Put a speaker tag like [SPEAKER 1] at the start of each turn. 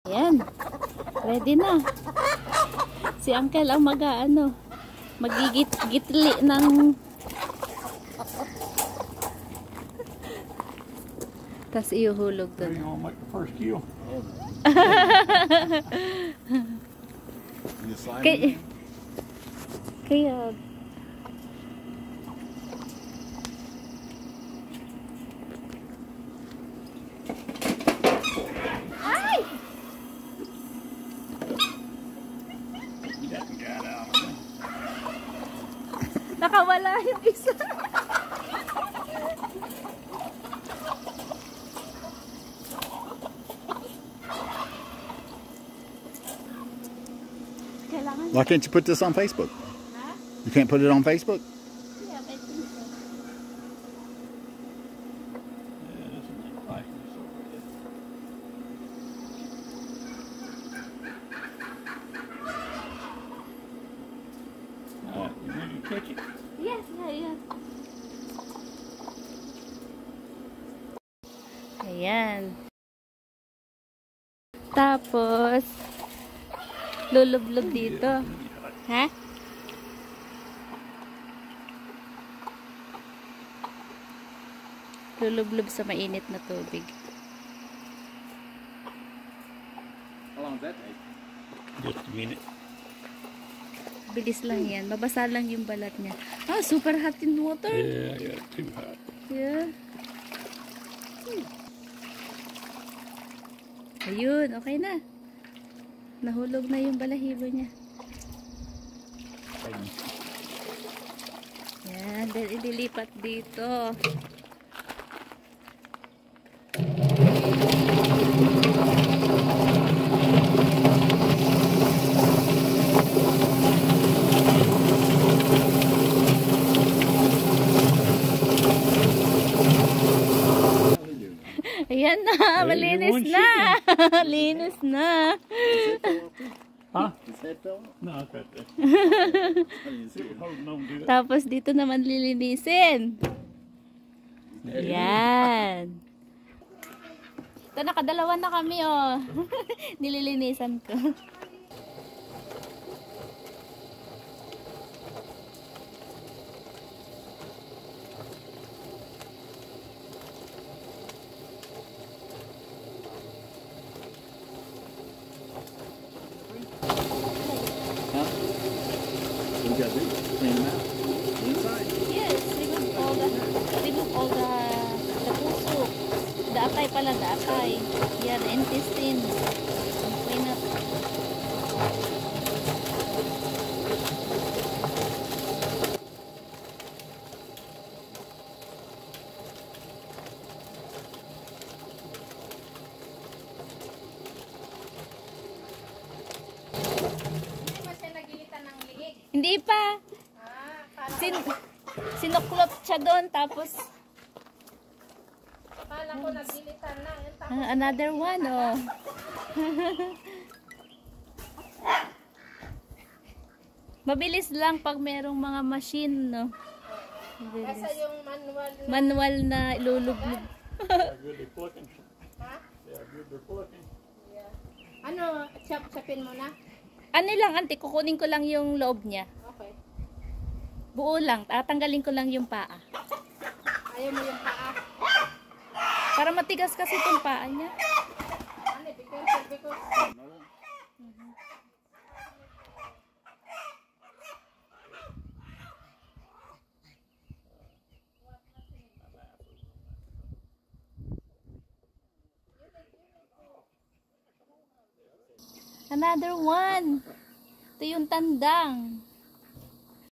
[SPEAKER 1] Ayan. Ready na. Si Uncle ang magigit-gitli ng tas iuhulog doon. Kaya nakawala yung isa.
[SPEAKER 2] Why can't you put this on Facebook?
[SPEAKER 1] Huh?
[SPEAKER 2] You can't put it on Facebook?
[SPEAKER 1] Yeah, I think so.
[SPEAKER 3] You ready to catch it?
[SPEAKER 1] Yes, yeah. Ayan. Tapos, lulublob dito. Ha? Lulublob sa mainit na tubig.
[SPEAKER 3] How long does that take? Just a minute.
[SPEAKER 1] Bilis lang yan. Mabasa lang yung balat niya. Ah, super hot in water.
[SPEAKER 3] Yeah, too hot.
[SPEAKER 1] Yeah. Ayun, okay na. Nahulog na yung balahibo niya. Yan, then ililipat dito. Ayan na, malinis na. Linis na.
[SPEAKER 3] Huh? No, I got that.
[SPEAKER 1] Tapos dito naman lilinisin. Ayan. Ito, nakadalawa na kami, oh. Nililinisan ko.
[SPEAKER 2] What you gotta do? Clean them out. Inside.
[SPEAKER 1] Yes, remove all the tusok. Daatay pala, daatay. Yan, intestine. Clean up. Hindi pa. Sinuklot siya doon, tapos
[SPEAKER 4] Akala ko nagilitan na.
[SPEAKER 1] another one, oh. Mabilis lang pag merong mga machine, no?
[SPEAKER 4] Kasi yung
[SPEAKER 1] Manual na ilulublob.
[SPEAKER 4] ano, chop-chopin mo na?
[SPEAKER 1] Ano lang, auntie, kukunin ko lang yung loob niya.
[SPEAKER 4] Okay.
[SPEAKER 1] Buo lang, tatanggalin ko lang yung paa.
[SPEAKER 4] Ayaw mo yung paa?
[SPEAKER 1] Para matigas kasi itong paa niya.
[SPEAKER 4] Ano, because
[SPEAKER 1] Another one. Ito yung tandang.